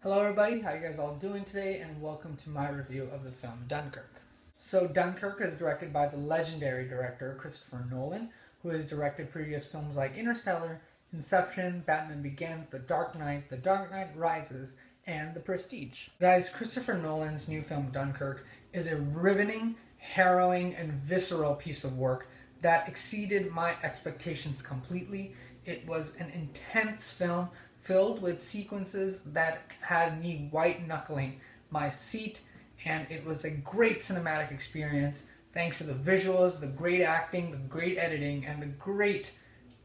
Hello everybody, how you guys all doing today, and welcome to my review of the film Dunkirk. So Dunkirk is directed by the legendary director Christopher Nolan, who has directed previous films like Interstellar, Inception, Batman Begins, The Dark Knight Rises, and The Prestige. Guys, Christopher Nolan's new film Dunkirk is a riveting, harrowing, and visceral piece of work that exceeded my expectations completely. It was an intense film filled with sequences that had me white-knuckling my seat, and it was a great cinematic experience thanks to the visuals, the great acting, the great editing, and the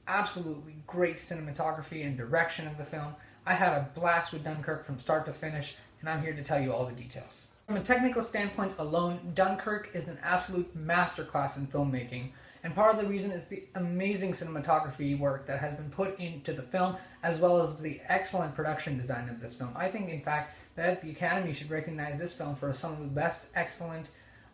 absolutely great cinematography and direction of the film. I had a blast with Dunkirk from start to finish, and I'm here to tell you all the details. From a technical standpoint alone, Dunkirk is an absolute masterclass in filmmaking, and part of the reason is the amazing cinematography work that has been put into the film, as well as the excellent production design of this film. I think, in fact, that the Academy should recognize this film for some of the best excellent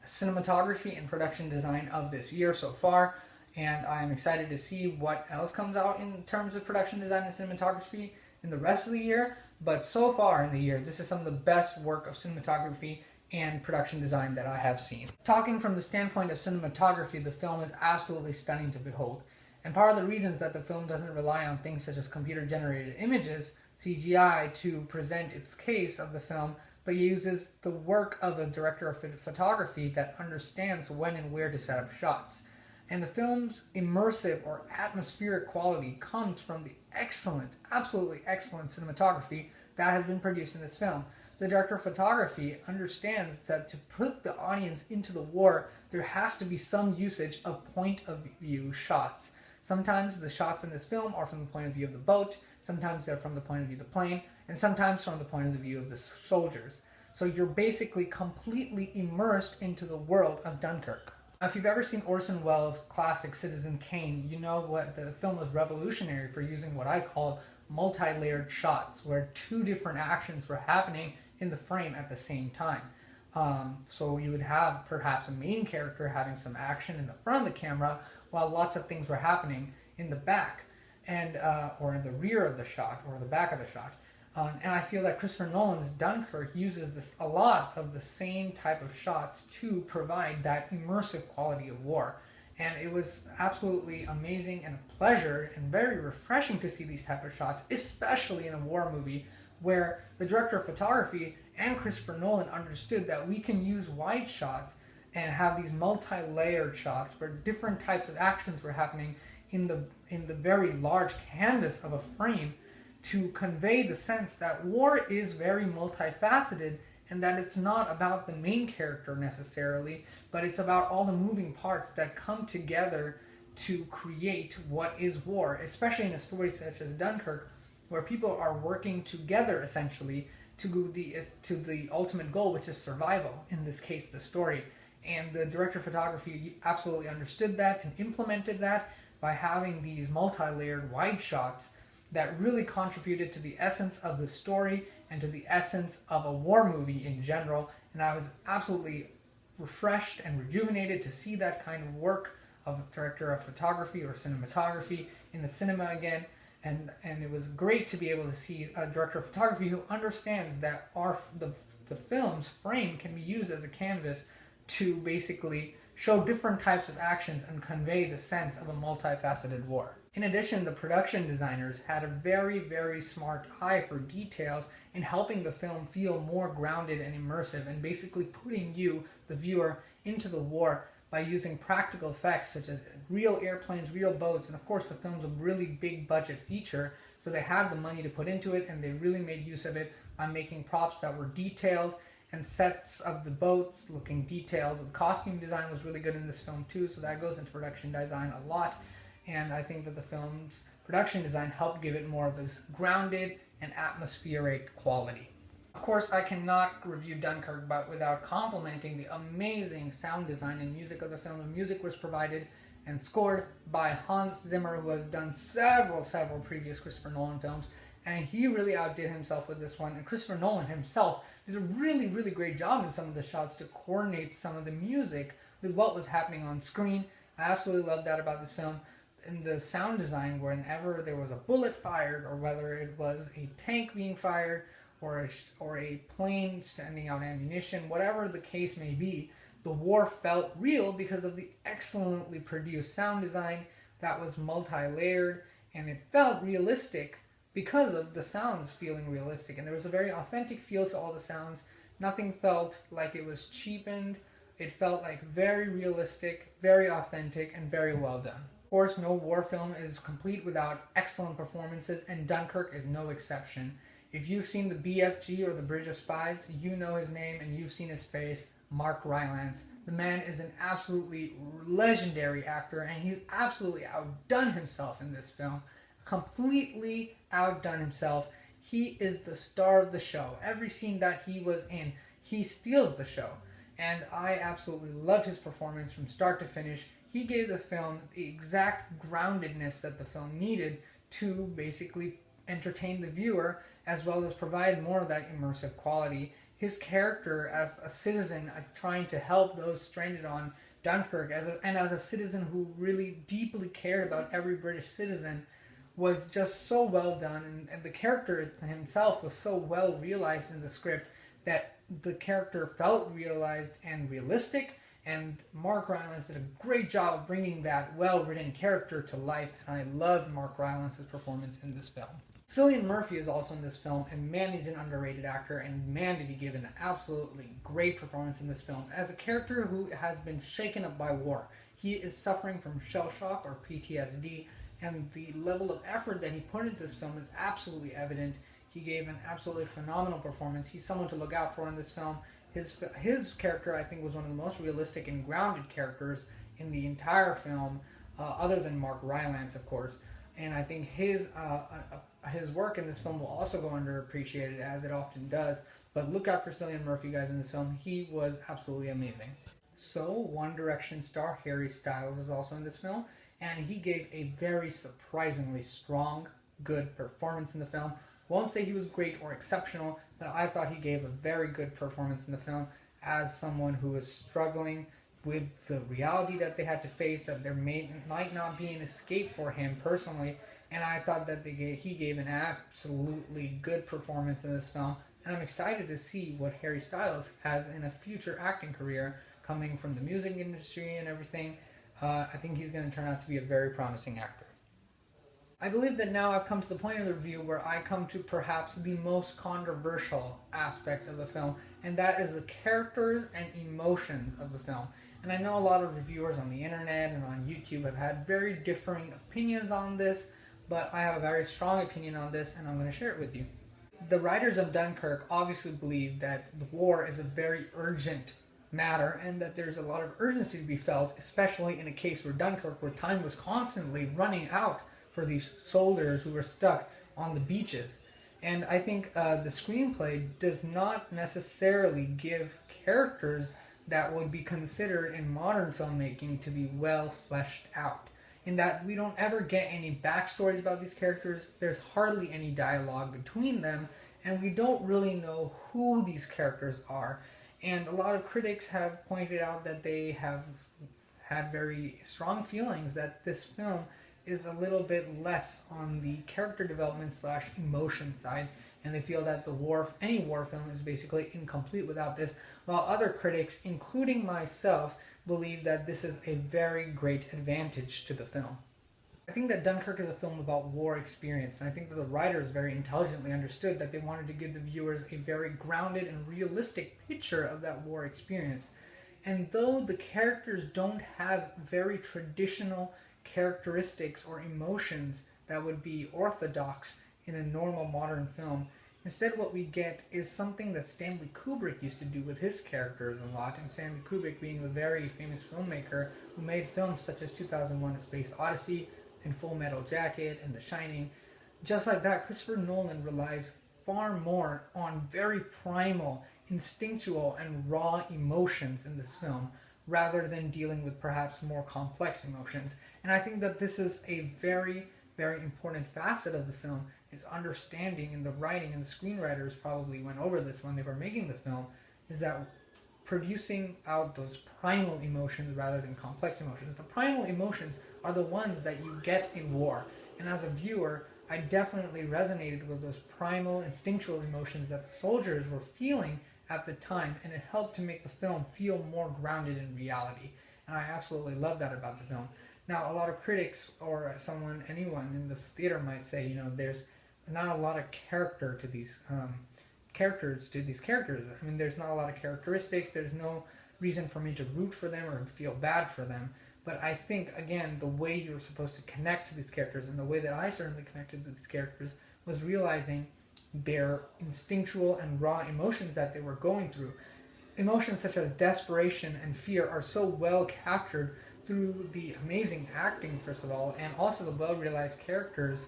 cinematography and production design of this year so far, and I'm excited to see what else comes out in terms of production design and cinematography in the rest of the year. But so far in the year, this is some of the best work of cinematography and production design that I have seen. Talking from the standpoint of cinematography, the film is absolutely stunning to behold. And part of the reasons that the film doesn't rely on things such as computer-generated images, CGI, to present its case of the film, but uses the work of a director of photography that understands when and where to set up shots. And the film's immersive or atmospheric quality comes from the excellent, absolutely excellent cinematography that has been produced in this film. The director of photography understands that to put the audience into the war, there has to be some usage of point of view shots. Sometimes the shots in this film are from the point of view of the boat, sometimes they're from the point of view of the plane, and sometimes from the point of view of the soldiers. So you're basically completely immersed into the world of Dunkirk. Now, if you've ever seen Orson Welles' classic Citizen Kane, you know what the film was revolutionary for using what I call multi-layered shots, where two different actions were happening in the frame at the same time. So you would have perhaps a main character having some action in the front of the camera while lots of things were happening in the back and or in the rear of the shot or the back of the shot. And I feel that Christopher Nolan's Dunkirk uses a lot of the same type of shots to provide that immersive quality of war. And it was absolutely amazing and a pleasure and very refreshing to see these type of shots, especially in a war movie where the director of photography and Christopher Nolan understood that we can use wide shots and have these multi-layered shots where different types of actions were happening in the very large canvas of a frame to convey the sense that war is very multifaceted and that it's not about the main character necessarily, but it's about all the moving parts that come together to create what is war, especially in a story such as Dunkirk, where people are working together essentially to the ultimate goal, which is survival, in this case the story. And the director of photography absolutely understood that and implemented that by having these multi-layered wide shots that really contributed to the essence of the story and to the essence of a war movie in general. And I was absolutely refreshed and rejuvenated to see that kind of work of a director of photography or cinematography in the cinema again. And it was great to be able to see a director of photography who understands that the film's frame can be used as a canvas to basically show different types of actions and convey the sense of a multifaceted war. In addition, the production designers had a very, very smart eye for details in helping the film feel more grounded and immersive and basically putting you, the viewer, into the war by using practical effects such as real airplanes, real boats, and of course the film's a really big budget feature, so they had the money to put into it and they really made use of it by making props that were detailed and sets of the boats looking detailed. The costume design was really good in this film too, so that goes into production design a lot. And I think that the film's production design helped give it more of this grounded and atmospheric quality. Of course, I cannot review Dunkirk without complimenting the amazing sound design and music of the film. The music was provided and scored by Hans Zimmer, who has done several previous Christopher Nolan films, and he really outdid himself with this one. And Christopher Nolan himself did a really great job in some of the shots to coordinate some of the music with what was happening on screen. I absolutely love that about this film. In the sound design, whenever there was a bullet fired, or whether it was a tank being fired, or a plane sending out ammunition, whatever the case may be, the war felt real because of the excellently produced sound design that was multi-layered, and it felt realistic because of the sounds feeling realistic. And there was a very authentic feel to all the sounds. Nothing felt like it was cheapened. It felt like very realistic, very authentic, and very well done. Of course, no war film is complete without excellent performances, and Dunkirk is no exception. If you've seen the BFG or the Bridge of Spies, you know his name and you've seen his face, Mark Rylance. The man is an absolutely legendary actor, and he's absolutely outdone himself in this film. Completely outdone himself. He is the star of the show. Every scene that he was in, he steals the show. And I absolutely loved his performance from start to finish. He gave the film the exact groundedness that the film needed to basically entertain the viewer, as well as provide more of that immersive quality. His character as a citizen trying to help those stranded on Dunkirk, and as a citizen who really deeply cared about every British citizen, was just so well done, and the character himself was so well realized in the script that the character felt realized and realistic, and Mark Rylance did a great job of bringing that well-written character to life, and I loved Mark Rylance's performance in this film. Cillian Murphy is also in this film, and man, he's an underrated actor, and man, did he give an absolutely great performance in this film. As a character who has been shaken up by war, he is suffering from shell shock or PTSD, and the level of effort that he put into this film is absolutely evident. He gave an absolutely phenomenal performance. He's someone to look out for in this film. His character, I think, was one of the most realistic and grounded characters in the entire film, other than Mark Rylance, of course. And I think his work in this film will also go underappreciated, as it often does. But look out for Cillian Murphy, guys, in this film. He was absolutely amazing. So, One Direction star Harry Styles is also in this film, and he gave a very surprisingly strong, good performance in the film. Won't say he was great or exceptional, but I thought he gave a very good performance in the film as someone who was struggling with the reality that they had to face, that there might not be an escape for him personally, and I thought that he gave an absolutely good performance in this film, and I'm excited to see what Harry Styles has in a future acting career coming from the music industry and everything. I think he's going to turn out to be a very promising actor. I believe that now I've come to the point of the review where I come to perhaps the most controversial aspect of the film, and that is the characters and emotions of the film. And I know a lot of reviewers on the internet and on YouTube have had very differing opinions on this, but I have a very strong opinion on this, and I'm going to share it with you. The writers of Dunkirk obviously believe that the war is a very urgent matter, and that there's a lot of urgency to be felt, especially in a case where Dunkirk, where time was constantly running out for these soldiers who were stuck on the beaches. And I think the screenplay does not necessarily give characters that would be considered in modern filmmaking to be well fleshed out. In that we don't ever get any backstories about these characters, there's hardly any dialogue between them, and we don't really know who these characters are. And a lot of critics have pointed out that they have had very strong feelings that this film is a little bit less on the character development / emotion side, and they feel that any war film is basically incomplete without this, while other critics, including myself, believe that this is a very great advantage to the film. I think that Dunkirk is a film about war experience, and I think that the writers very intelligently understood that they wanted to give the viewers a very grounded and realistic picture of that war experience. And though the characters don't have very traditional characteristics or emotions that would be orthodox in a normal modern film, instead what we get is something that Stanley Kubrick used to do with his characters a lot, and Stanley Kubrick being a very famous filmmaker who made films such as 2001: A Space Odyssey and Full Metal Jacket and The Shining. Just like that, Christopher Nolan relies far more on very primal, instinctual, and raw emotions in this film, rather than dealing with perhaps more complex emotions. And I think that this is a very, very important facet of the film, is understanding, and the writing and the screenwriters probably went over this when they were making the film, is that producing out those primal emotions rather than complex emotions. The primal emotions are the ones that you get in war. And as a viewer, I definitely resonated with those primal, instinctual emotions that the soldiers were feeling at the time, and it helped to make the film feel more grounded in reality. And I absolutely love that about the film. Now, a lot of critics or anyone in the theater might say, there's not a lot of character to these characters. I mean, there's not a lot of characteristics. There's no reason for me to root for them or feel bad for them. But I think, again, the way you're supposed to connect to these characters, and the way that I certainly connected to these characters, was realizing their instinctual and raw emotions that they were going through. Emotions such as desperation and fear are so well captured through the amazing acting, first of all, and also the well-realized characters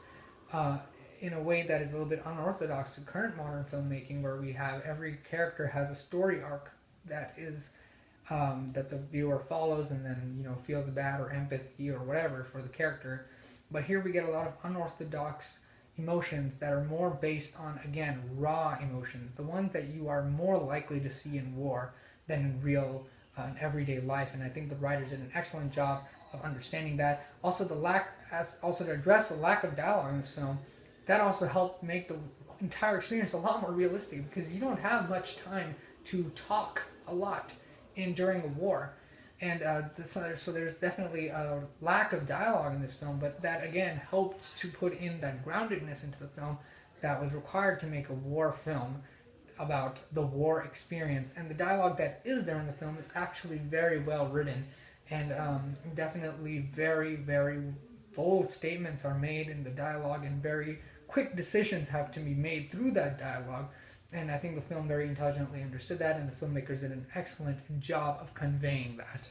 in a way that is a little bit unorthodox to current modern filmmaking, where we have every character has a story arc that is that the viewer follows and then feels bad or empathy or whatever for the character. But here we get a lot of unorthodox emotions that are more based on, again, raw emotions, the ones that you are more likely to see in war than in real everyday life. And I think the writers did an excellent job of understanding that. Also, to address the lack of dialogue in this film, that also helped make the entire experience a lot more realistic, because you don't have much time to talk a lot during a war. And so there's definitely a lack of dialogue in this film, but that again helped to put in that groundedness into the film that was required to make a war film about the war experience. And the dialogue that is there in the film is actually very well written, and definitely very, very bold statements are made in the dialogue, and very quick decisions have to be made through that dialogue. And I think the film very intelligently understood that, and the filmmakers did an excellent job of conveying that.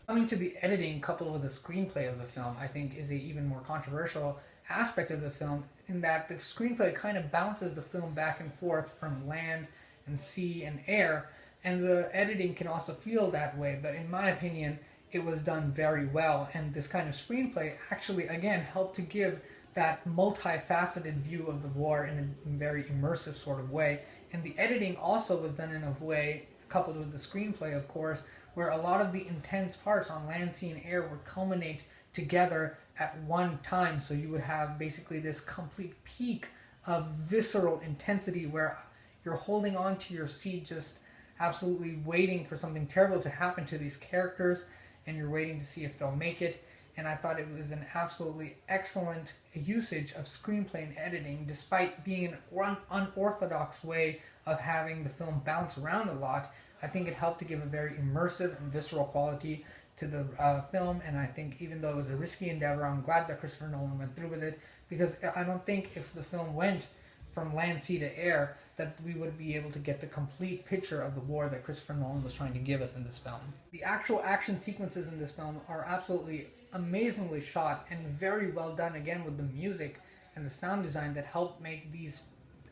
Coming to the editing coupled with the screenplay of the film, I think is an even more controversial aspect of the film, in that the screenplay kind of bounces the film back and forth from land and sea and air, and the editing can also feel that way, but in my opinion, it was done very well, and this kind of screenplay actually, again, helped to give that multifaceted view of the war in a very immersive sort of way. And the editing also was done in a way, coupled with the screenplay, of course, where a lot of the intense parts on land, sea, and air would culminate together at one time. So you would have basically this complete peak of visceral intensity where you're holding on to your seat, just absolutely waiting for something terrible to happen to these characters, and you're waiting to see if they'll make it. And I thought it was an absolutely excellent usage of screenplay and editing, despite being an unorthodox way of having the film bounce around a lot. I think it helped to give a very immersive and visceral quality to the film, and I think even though it was a risky endeavor, I'm glad that Christopher Nolan went through with it, because I don't think if the film went from land, sea to air, that we would be able to get the complete picture of the war that Christopher Nolan was trying to give us in this film. The actual action sequences in this film are absolutely amazingly shot and very well done, again with the music and the sound design that helped make these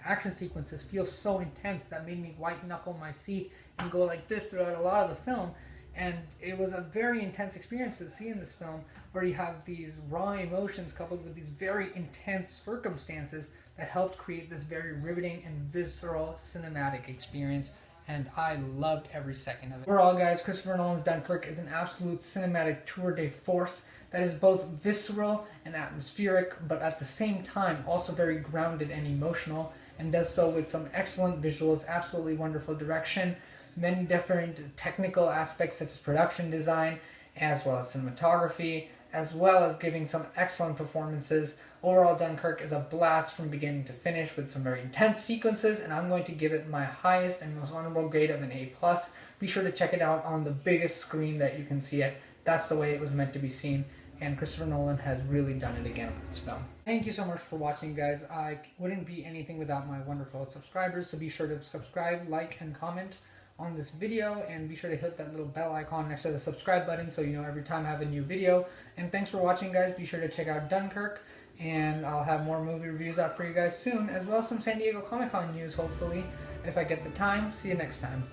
action sequences feel so intense, that made me white knuckle my seat and go like this throughout a lot of the film. And it was a very intense experience to see in this film, where you have these raw emotions coupled with these very intense circumstances that helped create this very riveting and visceral cinematic experience. And I loved every second of it. Overall, guys, Christopher Nolan's Dunkirk is an absolute cinematic tour de force that is both visceral and atmospheric, but at the same time also very grounded and emotional, and does so with some excellent visuals, absolutely wonderful direction, many different technical aspects such as production design, as well as cinematography, as well as giving some excellent performances. Overall, Dunkirk is a blast from beginning to finish with some very intense sequences, and I'm going to give it my highest and most honorable grade of an A+. Be sure to check it out on the biggest screen that you can see it. That's the way it was meant to be seen, and Christopher Nolan has really done it again with this film. Thank you so much for watching, guys. I wouldn't be anything without my wonderful subscribers, so be sure to subscribe, like, and comment on this video, and be sure to hit that little bell icon next to the subscribe button so you know every time I have a new video. And thanks for watching, guys. Be sure to check out Dunkirk, and I'll have more movie reviews out for you guys soon, as well as some San Diego Comic-Con news, hopefully, if I get the time. See you next time.